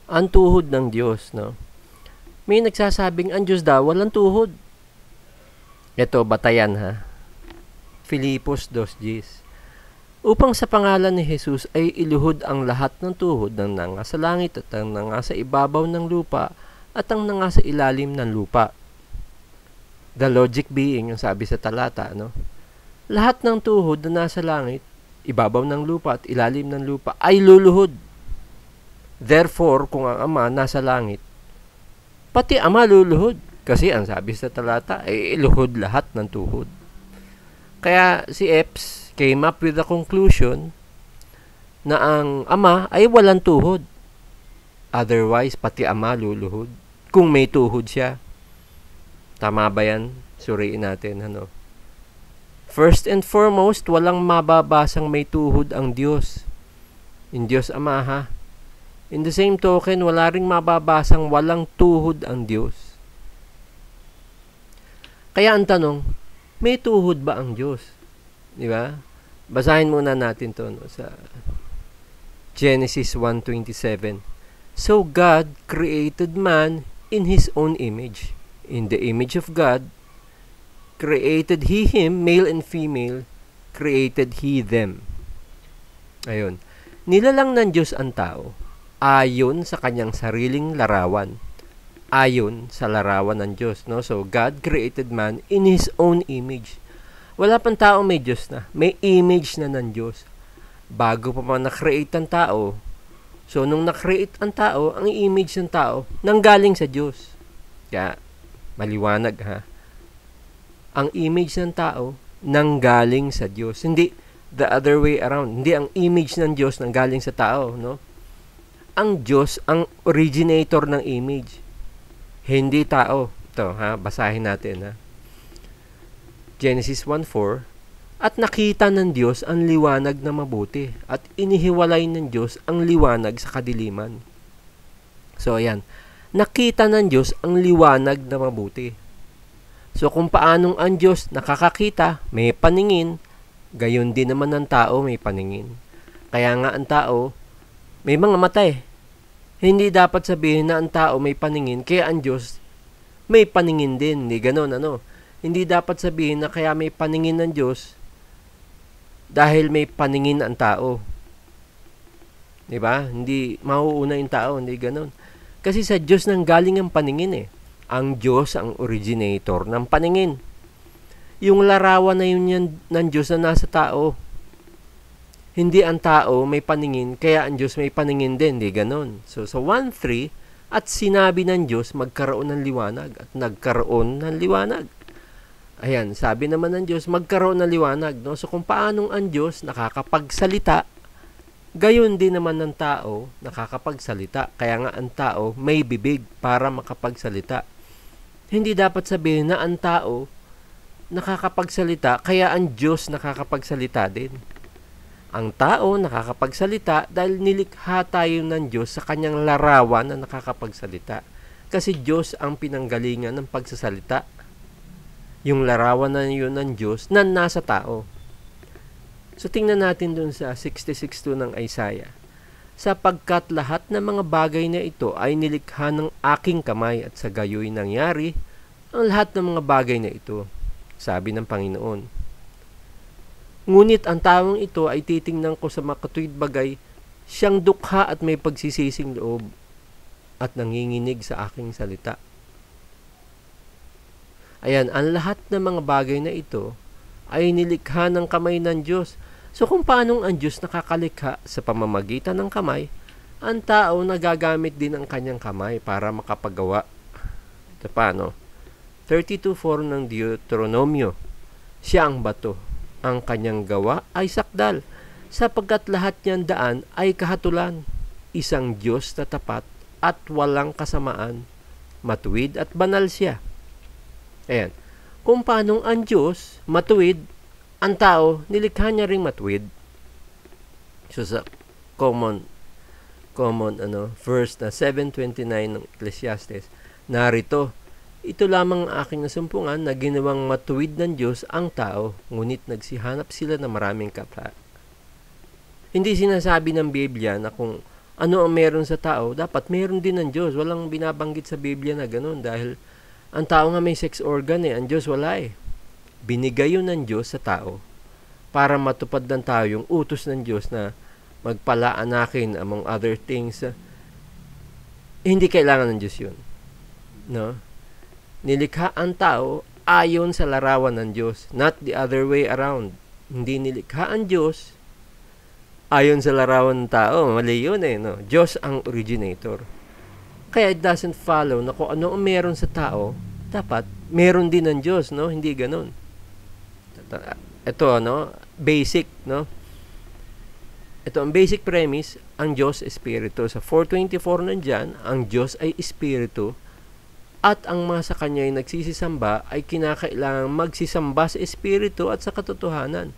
ang tuhod ng Diyos, no? May nagsasabing ang Diyos daw walang tuhod. Ito, batayan ha. Filipos 2:10. Upang sa pangalan ni Jesus ay iluhod ang lahat ng tuhod ng nanga sa langit at ang nanga sa ibabaw ng lupa at ang nanga sa ilalim ng lupa. The logic being, ang sabi sa talata, no? Lahat ng tuhod na nasa langit, ibabaw ng lupa at ilalim ng lupa ay luluhod. Therefore, kung ang Ama nasa langit, pati Ama luluhod. Kasi ang sabi sa talata ay iluhod lahat ng tuhod. Kaya si Epps came up with the conclusion na ang Ama ay walang tuhod. Otherwise, pati Ama luluhod. Kung may tuhod siya. Tama ba yan? Suriin natin, ano? First and foremost, walang mababasang may tuhod ang Diyos. In Diyos Ama, ha? In the same token, wala ring mababasang walang tuhod ang Diyos. Kaya ang tanong, may tuhod ba ang Diyos? Di ba? Basahin muna natin to, no, sa Genesis 1:27. So God created man in His own image. In the image of God, created He him, male and female, created He them. Ayun. Nilalang ng Diyos ang tao ayon sa kanyang sariling larawan. Ayon sa larawan ng Diyos, no? So God created man in His own image. Wala pang tao may Diyos na. May image na ng Diyos. Bago pa man na-create ang tao, so nung na-create ang tao, ang image ng tao nanggaling sa Diyos. Kaya maliwanag, ha? Ang image ng tao nanggaling sa Diyos. Hindi the other way around. Hindi ang image ng Diyos nanggaling sa tao, no? Ang Diyos ang originator ng image. Hindi tao. Ito, ha? Basahin natin, ha? Genesis 1:4. At nakita ng Diyos ang liwanag na mabuti at inihiwalay ng Diyos ang liwanag sa kadiliman. So, ayan. Nakita ng Diyos ang liwanag na mabuti. So, kung paanong ang Diyos nakakakita, may paningin, gayon din naman ang tao may paningin. Kaya nga ang tao, may mga mata eh. Hindi dapat sabihin na ang tao may paningin, kaya ang Diyos may paningin din. Hindi ganon, ano? Hindi dapat sabihin na kaya may paningin ng Diyos dahil may paningin ang tao. Diba? Hindi mauuna yung tao, hindi ganon. Kasi sa Diyos nang galing ang paningin eh. Ang Diyos ang originator ng paningin. Yung larawan na yun ng Diyos na nasa tao. Hindi ang tao may paningin, kaya ang Diyos may paningin din, hindi ganon. So sa 1:3, at sinabi ng Diyos magkaroon ng liwanag at nagkaroon ng liwanag. Ayan, sabi naman ng Diyos, magkaroon ng liwanag. No? So kung paanong ang Diyos nakakapagsalita, gayon din naman ng tao nakakapagsalita. Kaya nga ang tao may bibig para makapagsalita. Hindi dapat sabihin na ang tao nakakapagsalita, kaya ang Diyos nakakapagsalita din. Ang tao nakakapagsalita dahil nilikha tayo ng Diyos sa kanyang larawan na nakakapagsalita. Kasi Diyos ang pinanggalingan ng pagsasalita. Yung larawan na yun ng Diyos na nasa tao. So tingnan natin dun sa 66:2 ng Isaiah. Sapagkat lahat ng mga bagay na ito ay nilikha ng aking kamay at sa gayoy nangyari ang lahat ng mga bagay na ito, sabi ng Panginoon. Ngunit ang taong ito ay titingnan ko sa makatuwid bagay, siyang dukha at may pagsisising loob at nanginginig sa aking salita. Ayan, ang lahat ng mga bagay na ito ay nilikha ng kamay ng Diyos. So kung paanong ang Diyos nakakalikha sa pamamagitan ng kamay, ang tao nagagamit din ang kanyang kamay para makapagawa. Ito pa, no? 32:4 ng Deuteronomio. Siya ang bato. Ang kanyang gawa ay sakdal, sapagkat lahat niyang daan ay kahatulan. Isang Diyos na tapat at walang kasamaan. Matuwid at banal siya. Ayan. Kung paanong ang Diyos matuwid, ang tao nilikha niya ring matuwid. So sa common verse na 7:29 ng Ecclesiastes, narito, ito lamang ang aking nasumpungan na ginawang matuwid ng Diyos ang tao, ngunit nagsihanap sila ng maraming kapwa. Hindi sinasabi ng Biblia na kung ano ang meron sa tao, dapat meron din ng Diyos. Walang binabanggit sa Biblia na ganun dahil ang tao nga may sex organ ang Diyos wala Binigay yun ng Diyos sa tao para matupad ng tao yung utos ng Diyos na magpalaanakin among other things. Hindi kailangan ng Diyos yun. No? Nilikha ang tao ayon sa larawan ng Diyos, not the other way around. Hindi nilikha ang Diyos ayon sa larawan ng tao. Mali yun no? Diyos ang originator. Kaya it doesn't follow na kung ano ang meron sa tao, dapat meron din ng Diyos, no? Hindi ganun. Ito, no? Basic, no? Ito ang basic premise, ang Diyos Espiritu. Sa 4:24 nandyan, ang Diyos ay Espiritu at ang mga sa Kanya ay nagsisisamba ay kinakailangang magsisamba sa Espiritu at sa katotohanan.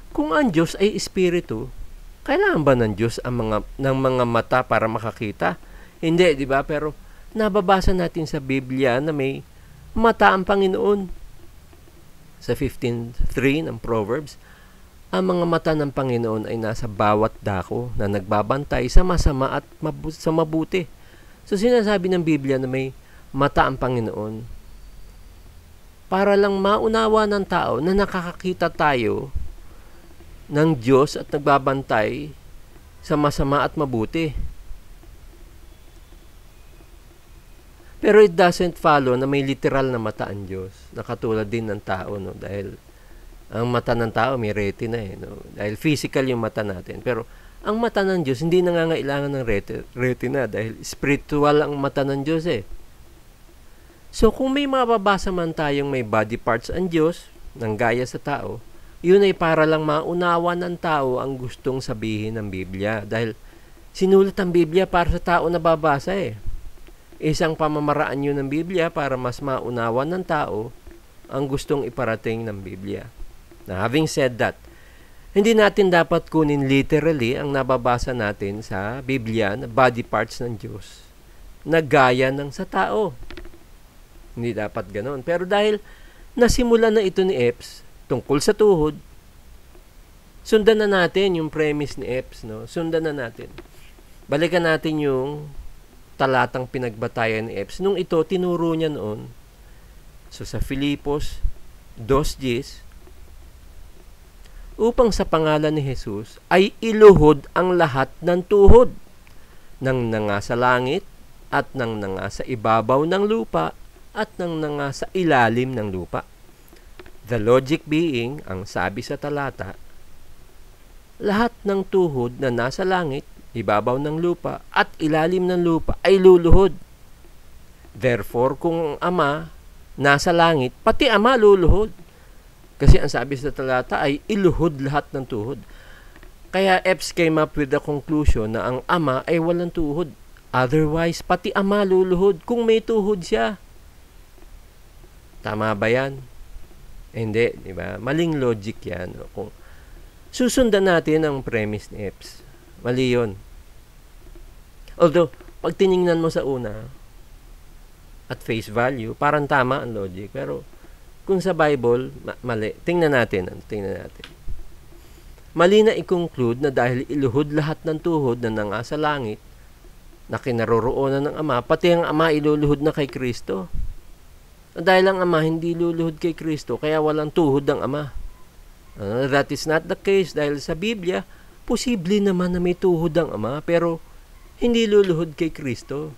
Kung ang Diyos ay Espiritu, kailangan ba ng Diyos ng mga mata para makakita? Hindi, di ba? Pero nababasa natin sa Biblia na may mata ang Panginoon. Sa 15:3 ng Proverbs, ang mga mata ng Panginoon ay nasa bawat dako na nagbabantay sa masama at sa mabuti. So sinasabi ng Biblia na may mata ang Panginoon para lang maunawa ng tao na nakakakita tayo ng Diyos at nagbabantay sa masama at mabuti. Pero it doesn't follow na may literal na mata ang Diyos, na katulad din ng tao, no? Dahil ang mata ng tao may retina no? Dahil physical yung mata natin. Pero ang mata ng Diyos hindi nangangailangan ng retina dahil spiritual ang mata ng Diyos So kung may mababasa man tayong may body parts ang Diyos, ng gaya sa tao, yun ay para lang maunawa ng tao ang gustong sabihin ng Biblia. Dahil sinulat ang Biblia para sa tao na babasa Isang pamamaraan yun ng Biblia para mas maunawa ng tao ang gustong iparating ng Biblia. Now, having said that, hindi natin dapat kunin literally ang nababasa natin sa Biblia na body parts ng Diyos na gaya ng sa tao. Hindi dapat ganon. Pero dahil nasimula na ito ni Epps tungkol sa tuhod, sundan na natin yung premise ni Epps. No? Sundan na natin. Balikan natin yung talatang pinagbatayan ni Epps. Nung ito, tinuro niya noon. So sa Filipos 2:10, upang sa pangalan ni Jesus ay iluhod ang lahat ng tuhod ng nangasa langit at ng nangasa ibabaw ng lupa at ng nangasa ilalim ng lupa. The logic being, ang sabi sa talata, lahat ng tuhod na nasa langit, ibabaw ng lupa at ilalim ng lupa ay luluhod. Therefore, kung ang Ama nasa langit, pati Ama luluhod. Kasi ang sabi sa talata ay iluhod lahat ng tuhod. Kaya Epps came up with the conclusion na ang Ama ay walang tuhod. Otherwise, pati Ama luluhod kung may tuhod siya. Tama ba yan? Hindi, di ba? Maling logic yan. Kung susundan natin ang premise ni Epps, mali yun. Although, pag tiningnan mo sa una, at face value, parang tama ang logic. Pero, kung sa Bible, mali. Tingnan natin. Mali na i-conclude na dahil iluhod lahat ng tuhod na nangasa langit, na kinaroroonan ng Ama, pati ang Ama iluluhod na kay Kristo. Dahil ang Ama hindi luluhod kay Kristo, kaya walang tuhod ang Ama. That is not the case dahil sa Biblia, posible naman na may tuhod ang Ama, pero hindi luluhod kay Kristo.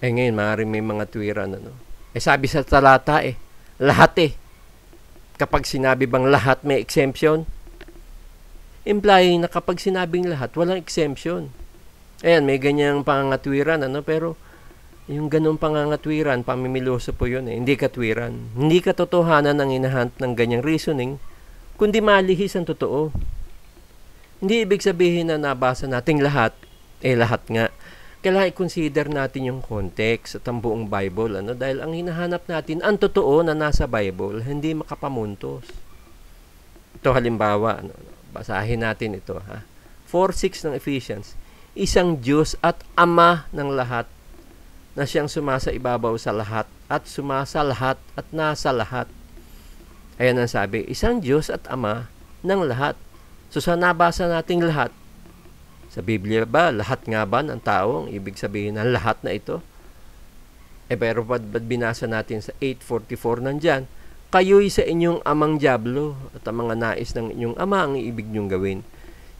Ngayon, maaaring may mga tuwiran, sabi sa talata, lahat Kapag sinabi bang lahat may exemption, implying na kapag sinabing lahat, walang exemption. Ayan, may ganyang pangangatwiran, pero yung ganong pangangatwiran, pamimiloso po yun hindi katwiran. Hindi katotohanan ang inahunt ng ganyang reasoning, kundi malihis ang totoo. Hindi ibig sabihin na nabasa nating lahat, lahat nga. Kailangan i-consider natin yung context at ang buong Bible, dahil ang hinahanap natin, ang totoo na nasa Bible, hindi makapamuntos. Ito halimbawa, basahin natin ito, 4:6 ng Ephesians, isang Diyos at Ama ng lahat, na siyang sumasa ibabaw sa lahat, at sumasa lahat, at nasa lahat. Ayan ang sabi, isang Diyos at Ama ng lahat. So sa nabasa nating lahat, Sa Biblia ba, lahat nga ba ng tao ang ibig sabihin ng lahat na ito? Pero ba't binasa natin sa 8:44 nandyan, kayo'y sa inyong amang dyablo at ang mga nais ng inyong ama ang ibig niyong gawin.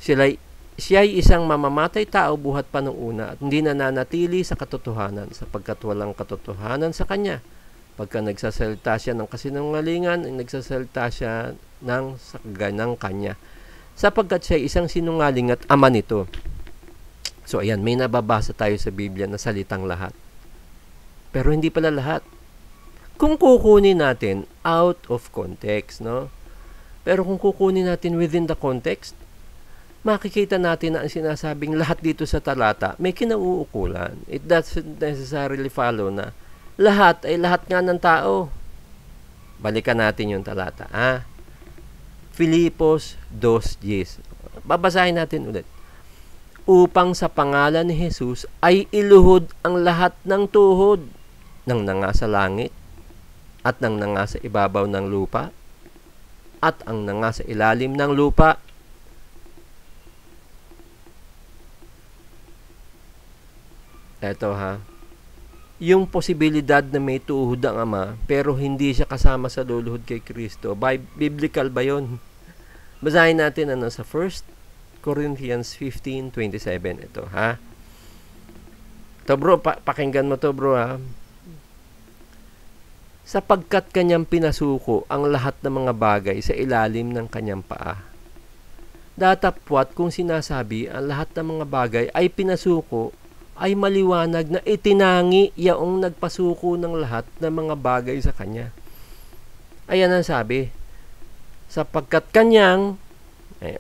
Siya'y isang mamamatay tao buhat pa nung una at hindi nananatili sa katotohanan sapagkat walang katotohanan sa kanya. Pagka nagsasalita siya ng kasinungalingan, nagsasalita siya ng sakganang kanya. Sapagkat siya isang sinungaling at ama nito. So ayan, may nababasa tayo sa Biblia na salitang lahat. Pero hindi pala lahat. Kung kukunin natin out of context, no? Pero kung kukunin natin within the context, makikita natin na ang sinasabing lahat dito sa talata may kinauukulan. It doesn't necessarily follow na lahat ay lahat nga ng tao. Balikan natin yung talata. Filipos 2:10. Babasahin natin ulit. Upang sa pangalan ni Jesus ay iluhod ang lahat ng tuhod ng nangasa langit at ng nangasa ibabaw ng lupa at ang nangasa ilalim ng lupa. Eto yung posibilidad na may tuhod ang Ama pero hindi siya kasama sa luluhod kay Kristo. Biblical ba yun? Basahin natin sa 1 Corinthians 15:27. Ito Ito bro, pakinggan mo to bro Sapagkat kanyang pinasuko ang lahat ng mga bagay sa ilalim ng kanyang paa. Datapwat kung sinasabi ang lahat ng mga bagay ay pinasuko, ay maliwanag na itinangi yaong nagpasuko ng lahat ng mga bagay sa kanya. Ayan ang sabi. Sapagkat kanyang,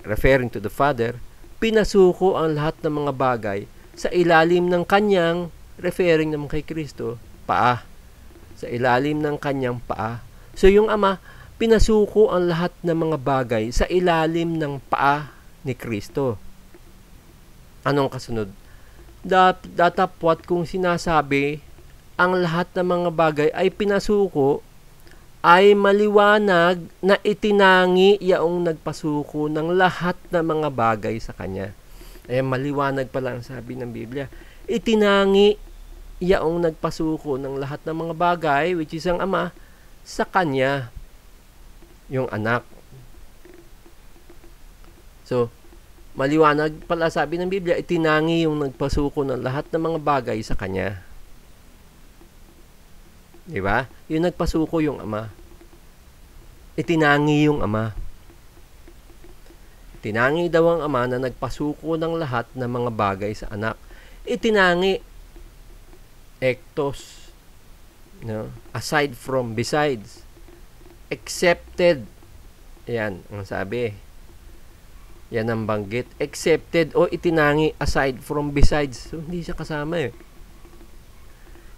referring to the Father, pinasuko ang lahat ng mga bagay sa ilalim ng kanyang, referring naman kay Kristo, paa. Sa ilalim ng kanyang paa. So yung Ama, pinasuko ang lahat ng mga bagay sa ilalim ng paa ni Kristo. Anong kasunod? Datapwat kung sinasabi ang lahat ng mga bagay ay pinasuko, ay maliwanag na itinangi yaong nagpasuko ng lahat ng mga bagay sa kanya. Maliwanag pala ang sabi ng Biblia. Itinangi yaong nagpasuko ng lahat ng mga bagay, which is ang Ama, sa kanya, yung anak. So, maliwanag pala sabi ng Biblia, itinangi yung nagpasuko ng lahat ng mga bagay sa kanya. Diba? Yung nagpasuko yung Ama. Itinangi yung Ama. Itinangi daw ang Ama na nagpasuko ng lahat ng mga bagay sa anak. Itinangi. Ektos. No? Aside from, besides. Accepted. Yan, ang sabi. Yan ang banggit. Accepted o itinangi, aside from, besides. So, hindi siya kasama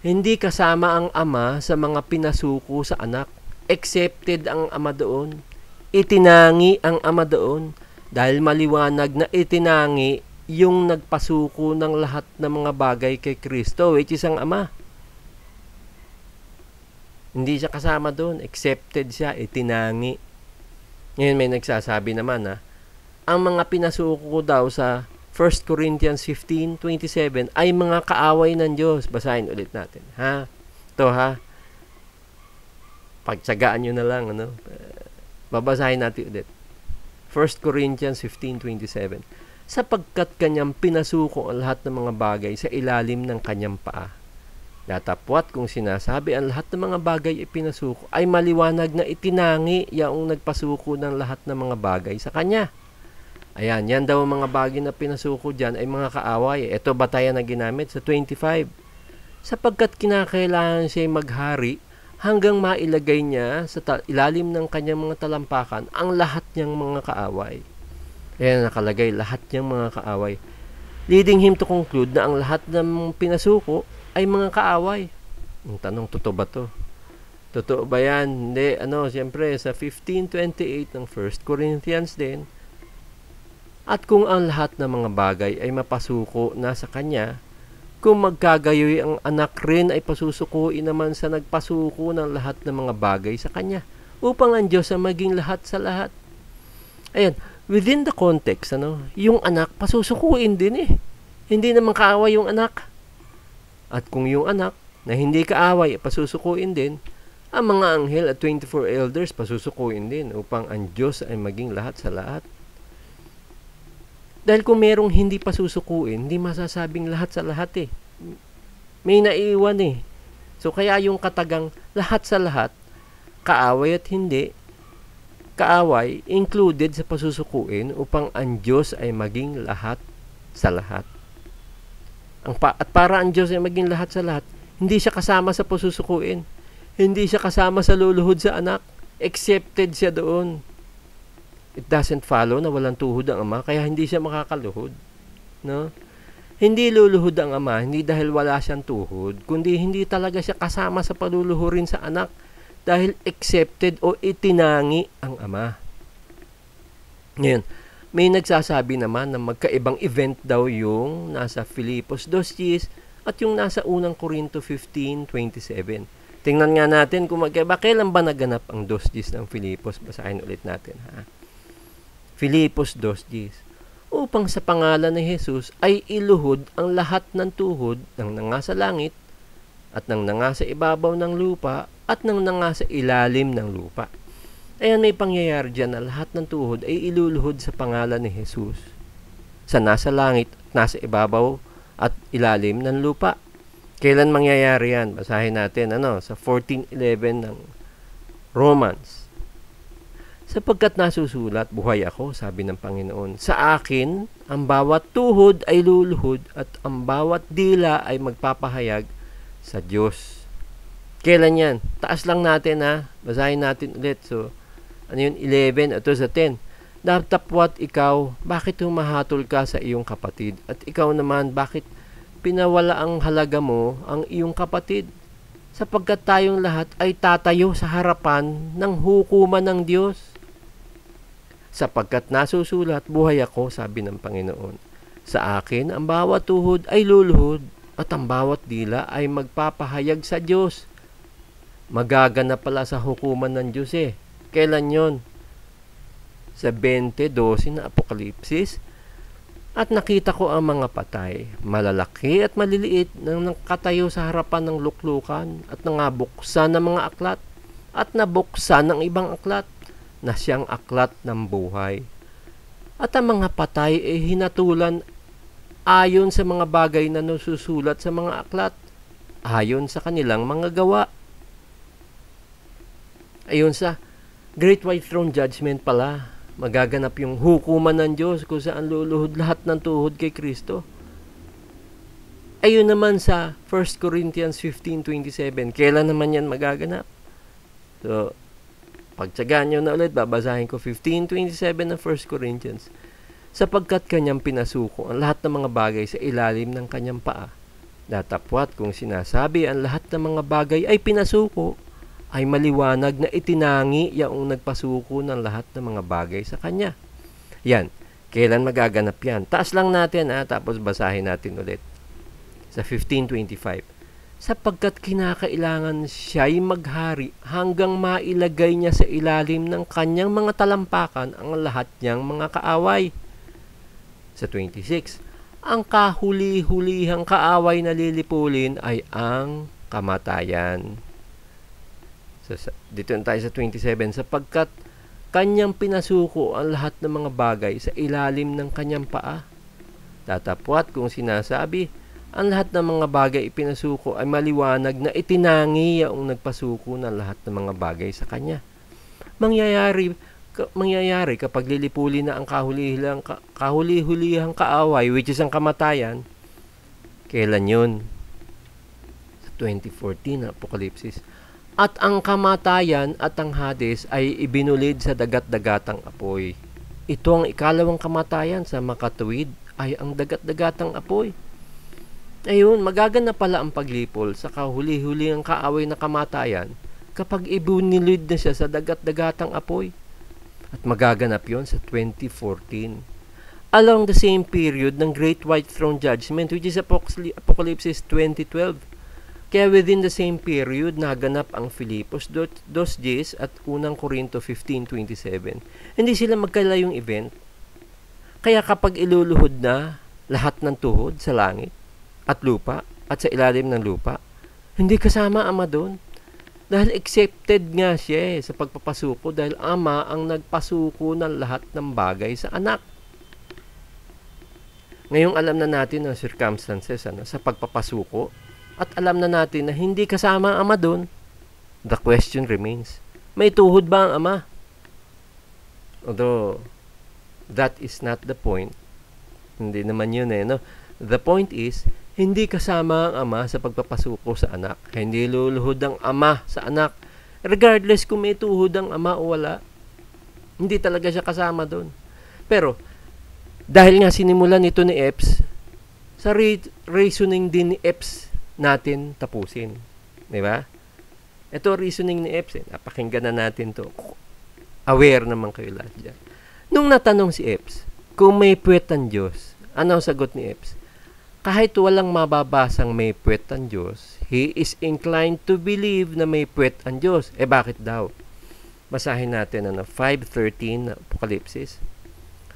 Hindi kasama ang Ama sa mga pinasuko sa anak. Accepted ang Ama doon. Itinangi ang Ama doon. Dahil maliwanag na itinangi yung nagpasuko ng lahat ng mga bagay kay Kristo, which is ang Ama. Hindi siya kasama doon. Accepted siya, itinangi. Ngayon may nagsasabi naman ang mga pinasuko daw sa 1 Corinthians 15:27 ay mga kaaway ng Diyos. Basahin ulit natin. Ito pagtsagaan nyo na lang. Babasahin natin ulit. 1 Corinthians 15:27. Sapagkat kanyang pinasuko ang lahat ng mga bagay sa ilalim ng kanyang paa. Datapwat kung sinasabi ang lahat ng mga bagay ay pinasuko, ay maliwanag na itinangi yaong nagpasuko ng lahat ng mga bagay sa kanya. Ayan, yan daw ang mga bagay na pinasuko dyan ay mga kaaway. Ito batayan na ginamit sa 25. Sapagkat kinakailangan siya maghari hanggang mailagay niya sa ilalim ng kanyang mga talampakan ang lahat niyang mga kaaway. Ayan nakalagay, lahat niyang mga kaaway. Leading him to conclude na ang lahat ng pinasuko ay mga kaaway. Ang tanong, totoo ba to? Totoo ba yan? Hindi, siyempre sa 15:28 ng 1 Corinthians din. At kung ang lahat ng mga bagay ay mapasuko na sa kanya, kung magkagayoy ang anak rin ay pasusukuin naman sa nagpasuko ng lahat ng mga bagay sa kanya, upang ang Diyos ang maging lahat sa lahat. Ayan, within the context, yung anak, pasusukuin din eh. Hindi naman kaaway yung anak. At kung yung anak, na hindi kaaway, pasusukuin din, ang mga anghel at 24 elders, pasusukuin din upang ang Diyos ay maging lahat sa lahat. Dahil kung merong hindi pasusukuin, hindi masasabing lahat sa lahat eh. May naiwan eh. So kaya yung katagang lahat sa lahat, kaaway at hindi, kaaway included sa pasusukuin upang ang Diyos ay maging lahat sa lahat. At para ang Diyos ay maging lahat sa lahat, hindi siya kasama sa pasusukuin. Hindi siya kasama sa luluhod sa anak. Accepted siya doon. It doesn't follow na walang tuhod ang ama, kaya hindi siya makakaluhod. No? Hindi luluhod ang ama, hindi dahil wala siyang tuhod, kundi hindi talaga siya kasama sa paluluhurin sa anak dahil accepted o itinangi ang ama. Ngayon, may nagsasabi naman na magkaibang event daw yung nasa Filipos 2:10 at yung nasa unang Korinto 15:27. Tingnan nga natin kung magkaiba. Kailan ba naganap ang 2:10 ng Filipos? Basahin ulit natin. Filipos 2:10. Upang sa pangalan ni Jesus ay iluhod ang lahat ng tuhod ng nangasa langit at ng nangasa ibabaw ng lupa at ng nangasa ilalim ng lupa. Ayan, may pangyayari dyan na lahat ng tuhod ay iluluhod sa pangalan ni Jesus. Sa nasa langit, nasa ibabaw at ilalim ng lupa. Kailan mangyayari yan? Basahin natin sa 14:11 ng Romans. Sapagkat nasusulat, buhay ako, sabi ng Panginoon. Sa akin, ang bawat tuhod ay luluhod at ang bawat dila ay magpapahayag sa Diyos. Kailan yan? Taas lang natin Basahin natin ulit. So, 11 at sa 10. Datapwat ikaw, bakit humahatol ka sa iyong kapatid? At ikaw naman, bakit pinawala ang halaga mo ang iyong kapatid? Sapagkat tayong lahat ay tatayo sa harapan ng hukuman ng Diyos. Sapagkat nasusulat, buhay ako, sabi ng Panginoon. Sa akin, ang bawat tuhod ay luluhod at ang bawat dila ay magpapahayag sa Diyos. Magaganap pala sa hukuman ng Diyos eh. Kailan yon? Sa 20:12 na Apokalipsis. At nakita ko ang mga patay, malalaki at maliliit, nang nakatayo sa harapan ng luklukan at nangabuksan ng mga aklat at nabuksan ng ibang aklat na siyang aklat ng buhay. At ang mga patay ay hinatulan ayon sa mga bagay na nasusulat sa mga aklat, ayon sa kanilang mga gawa. Ayon sa Great White Throne Judgment pala, magaganap yung hukuman ng Diyos kung saan luluhod lahat ng tuhod kay Kristo. Ayun naman sa 1 Corinthians 15:27, kailan naman yan magaganap? So, pagtsagaan nyo na ulit, babasahin ko 15:27 ng 1 Corinthians. Sapagkat kanyang pinasuko ang lahat ng mga bagay sa ilalim ng kanyang paa. Datapwat kung sinasabi ang lahat ng mga bagay ay pinasuko, ay maliwanag na itinangi yaong nagpasuko ng lahat ng mga bagay sa kanya. Yan. Kailan magaganap yan? Taas lang natin tapos basahin natin ulit. Sa 15:25. Sapagkat kinakailangan siya'y maghari hanggang mailagay niya sa ilalim ng kanyang mga talampakan ang lahat niyang mga kaaway. Sa 26. Ang kahuli-hulihang kaaway na lilipulin ay ang kamatayan. So, dito tayo sa 27. Sapagkat kanyang pinasuko ang lahat ng mga bagay sa ilalim ng kanyang paa. Tatapwat kung sinasabi, ang lahat ng mga bagay ipinasuko ay maliwanag na itinangi yaong nagpasuko ng lahat ng mga bagay sa kanya. Mangyayari kapag lilipuli na ang kahuli-hulihang kaaway, which is ang kamatayan. Kailan yun? Sa 2014 Apokalipsis. At ang kamatayan at ang Hades ay ibinulid sa dagat-dagatang apoy. Ito ang ikalawang kamatayan, sa makatuwid ay ang dagat-dagatang apoy. Ayun, magaganap pala ang paglipol sa kahuli-huli ang kaaway na kamatayan kapag ibinulid na siya sa dagat-dagatang apoy. At magaganap yon sa 2014. Along the same period ng Great White Throne Judgment, which is Apocalypse 20:12. Kaya within the same period, naganap ang Filipos 2:10 at unang Korinto 15:27. Hindi sila magkalayong event. Kaya kapag iluluhod na lahat ng tuhod sa langit at lupa at sa ilalim ng lupa, hindi kasama Ama doon. Dahil accepted nga siya sa pagpapasuko dahil Ama ang nagpasuko ng lahat ng bagay sa anak. Ngayong alam na natin ang circumstances sa pagpapasuko at alam na natin na hindi kasama ang Ama doon, the question remains, may tuhod ba ang Ama? Although, that is not the point. Hindi naman yun no? The point is, hindi kasama ang Ama sa pagpapasuko sa anak. Hindi luluhod ang Ama sa anak. Regardless kung may tuhod ang Ama o wala, hindi talaga siya kasama doon. Pero, dahil nga sinimulan ito ni Epps, sa reasoning din ni Epps natin tapusin. Di ba? Ito reasoning ni Epps. Napakinggan na natin to. Aware naman kayo lahat dyan. Nung natanong si Epps, kung may puwet ang Diyos, ano ang sagot ni Epps? Kahit walang mababasang may puwet ang Diyos, he is inclined to believe na may puwet ang Diyos. Bakit daw? Basahin natin 5:13 na Apokalipsis.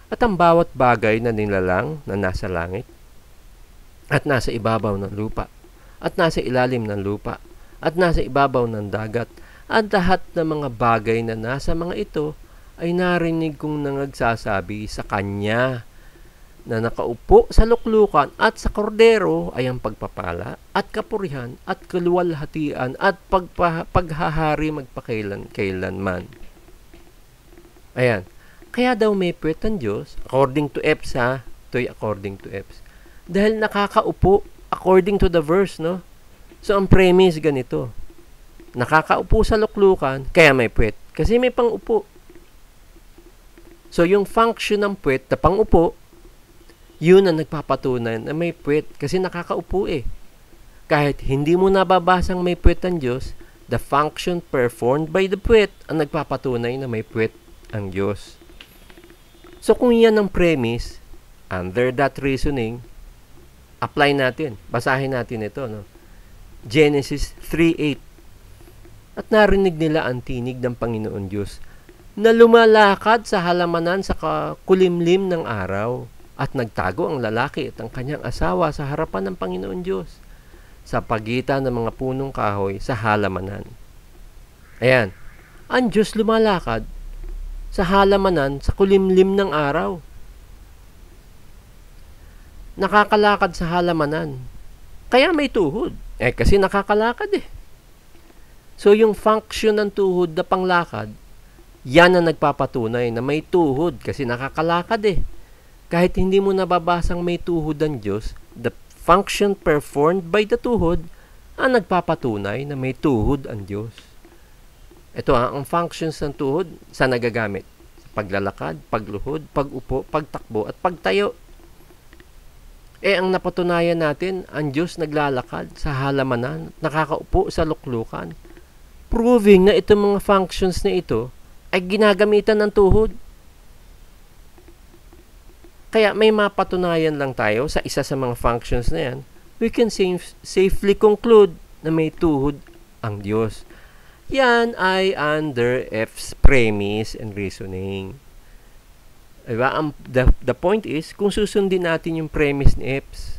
At ang bawat bagay na nilalang na nasa langit, at nasa ibabaw ng lupa, at nasa ilalim ng lupa, at nasa ibabaw ng dagat, at lahat ng mga bagay na nasa mga ito, ay narinig kong nangagsasabi sa Kanya na nakaupo sa luklukan at sa kordero ay ang pagpapala at kapurihan at kaluwalhatian at paghahari magpakailanman. Ayan. Kaya daw may puwet ang Diyos, according to Epps according to Epps. Dahil nakakaupo, according to the verse, no? So, ang premise ganito. Nakakaupo sa luklukan, kaya may puwet. Kasi may pang-upo. So, yung function ng puwet na pang-upo, yun ang nagpapatunay na may puwet. Kasi nakakaupo Kahit hindi mo nababasang may puwet ang Diyos, the function performed by the puwet ang nagpapatunay na may puwet ang Diyos. So, kung yan ang premise, under that reasoning, apply natin. Basahin natin ito. No? Genesis 3:8. At narinig nila ang tinig ng Panginoon Diyos na lumalakad sa halamanan sa kulimlim ng araw at nagtago ang lalaki at ang kanyang asawa sa harapan ng Panginoon Diyos sa pagitan ng mga punong kahoy sa halamanan. Ayan. Ang Diyos lumalakad sa halamanan sa kulimlim ng araw. Nakakalakad sa halamanan. Kaya may tuhod. Kasi nakakalakad So, yung function ng tuhod na panglakad, yan ang nagpapatunay na may tuhod kasi nakakalakad Kahit hindi mo nababasang may tuhod ang Diyos, the function performed by the tuhod ang nagpapatunay na may tuhod ang Diyos. Ito ang functions ng tuhod sa nagagamit. Paglalakad, pagluhod, pagupo, pagtakbo, at pagtayo. Ang napatunayan natin, ang Diyos naglalakad sa halamanan, nakakaupo sa luklukan. Proving na itong mga functions na ito ay ginagamitan ng tuhod. Kaya may mapatunayan lang tayo sa isa sa mga functions na yan, we can safely conclude na may tuhod ang Diyos. Yan ay under F's premise and reasoning. Diba? The point is, kung susundin natin yung premise ni F's,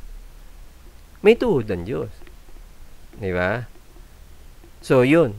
may tuhod ang Diyos. Diba? So, yun.